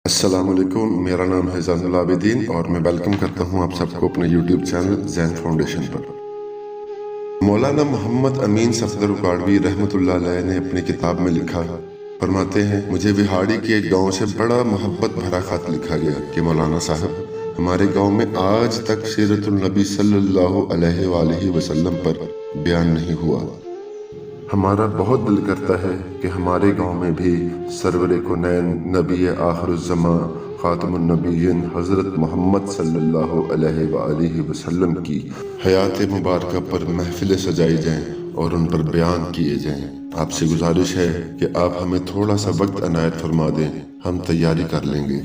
अस्सलाम वालेकुम, मेरा नाम है ज़ैनुल आबिदीन और मैं वेलकम करता हूँ आप सबको अपने यूट्यूब चैनल ज़ैन फाउंडेशन पर। मौलाना मोहम्मद अमीन सफदर उकाड़वी रहमतुल्लाह अलैह ने अपनी किताब में लिखा, फरमाते हैं, मुझे बिहाड़ी के एक गाँव से बड़ा मोहब्बत भरा खत लिखा गया कि मौलाना साहब, हमारे गाँव में आज तक सीरतुल नबी सल्लल्लाहु अलैहि वसल्लम पर बयान नहीं हुआ। हमारा बहुत दिल करता है कि हमारे गांव में भी सरवर कुनैन नबी आखिरुज़्ज़मा ख़ातमुन नबीय्यीन हज़रत मोहम्मद सल्लल्लाहु अलैहि वसल्लम की हयात मुबारक पर महफिलें सजाई जाएं और उन पर बयान किए जाएं। आपसे गुजारिश है कि आप हमें थोड़ा सा वक्त अनायत फरमा दें, हम तैयारी कर लेंगे।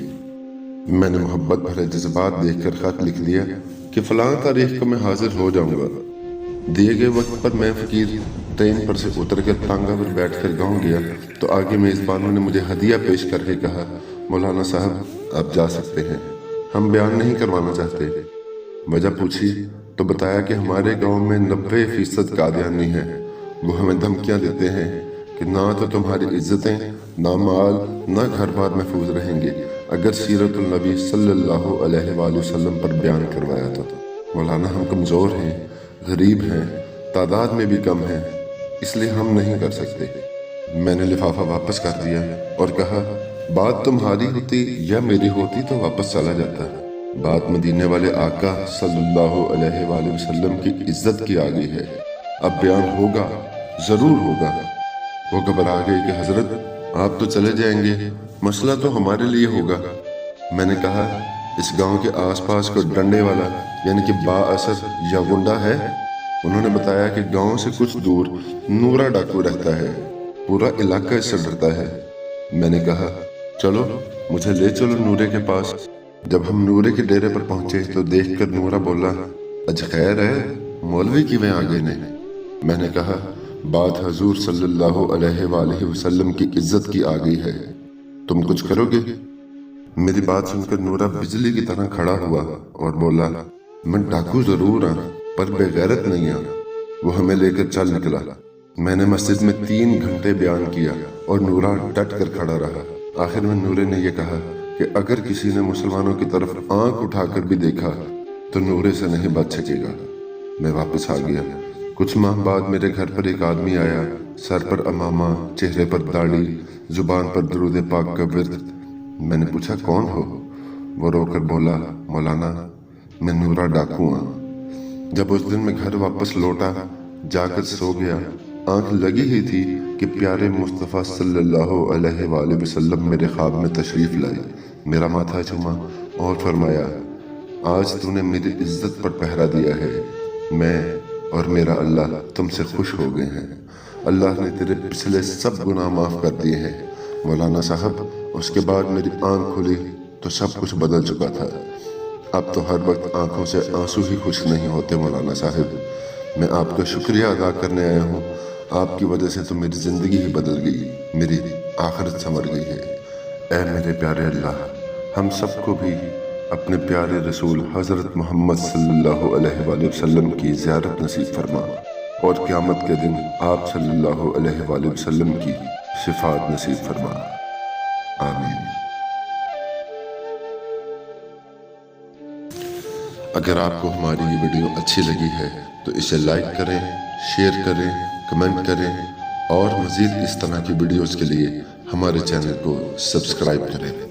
मैंने मोहब्बत भरे जज्बात देखकर खत लिख दिया कि फ़लाँ तारीख को मैं हाजिर हो जाऊँगा। दिए गए वक्त पर मैं फ़कीर ट्रेन पर से उतर कर टांगा पर बैठकर गांव गया तो आगे मेज़बानों ने मुझे हदिया पेश करके कहा, मौलाना साहब आप जा सकते हैं, हम बयान नहीं करवाना चाहते। वजह पूछी तो बताया कि हमारे गांव में 90% कादियानी हैं। वो हमें धमकियां देते हैं कि ना तो तुम्हारी इज्जतें, ना माल, ना घर बार महफूज रहेंगे अगर सीरतुल नबी सल्लल्लाहु अलैहि वसल्लम पर बयान करवाया तो। मौलाना हम कमज़ोर हैं, गरीब हैं, तादाद में भी कम हैं, इसलिए हम नहीं कर सकते। मैंने लिफाफा वापस कर दिया और कहा, बात तुम्हारी होती या मेरी होती तो वापस चला जाता। बात मदीने वाले आका सल्लल्लाहु अलैहि वसल्लम की इज्जत की आ गई है, अब बयान होगा, जरूर होगा। वो घबरा गई कि हजरत आप तो चले जाएंगे, मसला तो हमारे लिए होगा। मैंने कहा, इस गांव के आसपास कोई डंडे वाला यानी कि बाअसर या गुंडा है? उन्होंने बताया कि गांव से कुछ दूर नूरा डाकू रहता है, पूरा इलाका इससे डरता है। मैंने कहा, चलो मुझे ले चलो नूरे के पास। जब हम नूरे के डेरे पर पहुंचे तो देखकर नूरा बोला, अज खैर है, मौलवी की वे आ गए ने। मैंने कहा, बात हजूर सल्लल्लाहु अलैहि वसल्लम की इज्जत की आ गई है, तुम कुछ करोगे? मेरी बात सुनकर नूरा बिजली की तरह खड़ा हुआ और बोला, मैं डाकू जरूर हूं पर बेगैरत नहीं आ। वो हमें लेकर चल निकला। मैंने मस्जिद में 3 घंटे बयान किया और नूरा डट कर खड़ा रहा। आखिर में नूरे ने यह कहा कि अगर किसी ने मुसलमानों की तरफ आंख उठाकर भी देखा तो नूरे से नहीं बच सकेगा। मैं वापस आ गया। कुछ माह बाद मेरे घर पर एक आदमी आया, सर पर अमामा, चेहरे पर दाढ़ी, जुबान पर दरूद पाक का विर्द। मैंने पूछा, कौन हो? वो रोकर बोला, मौलाना मैं नूरा डाकू हूँ। जब उस दिन मैं घर वापस लौटा, जाकर सो गया, आंख लगी ही थी कि प्यारे मुस्तफ़ा सल्लल्लाहु अलैहि वसल्लम मेरे ख्वाब में तशरीफ़ लाई, मेरा माथा चूमा और फरमाया, आज तूने मेरी इज्जत पर पहरा दिया है, मैं और मेरा अल्लाह तुमसे खुश हो गए हैं। अल्लाह ने तेरे पिछले सब गुनाह माफ़ कर दिए हैं। मौलाना साहब, उसके बाद मेरी आंख खुली तो सब कुछ बदल चुका था। अब तो हर वक्त आंखों से आंसू ही खुश नहीं होते। मौलाना साहब, मैं आपका शुक्रिया अदा करने आया हूँ। आपकी वजह से तो मेरी ज़िंदगी ही बदल गई, मेरी आखिरत संवर गई है। ऐ मेरे प्यारे अल्लाह, हम सबको भी अपने प्यारे रसूल हज़रत मोहम्मद सल्लल्लाहु अलैहि वसल्लम की ज़ियारत नसीब फरमा और क़यामत के दिन आप सल्लल्लाहु अलैहि वसल्लम की शिफात नसीब फरमा। आमीन। अगर आपको हमारी ये वीडियो अच्छी लगी है तो इसे लाइक करें, शेयर करें, कमेंट करें और मज़ीद इस तरह की वीडियोज़ के लिए हमारे चैनल को सब्सक्राइब करें।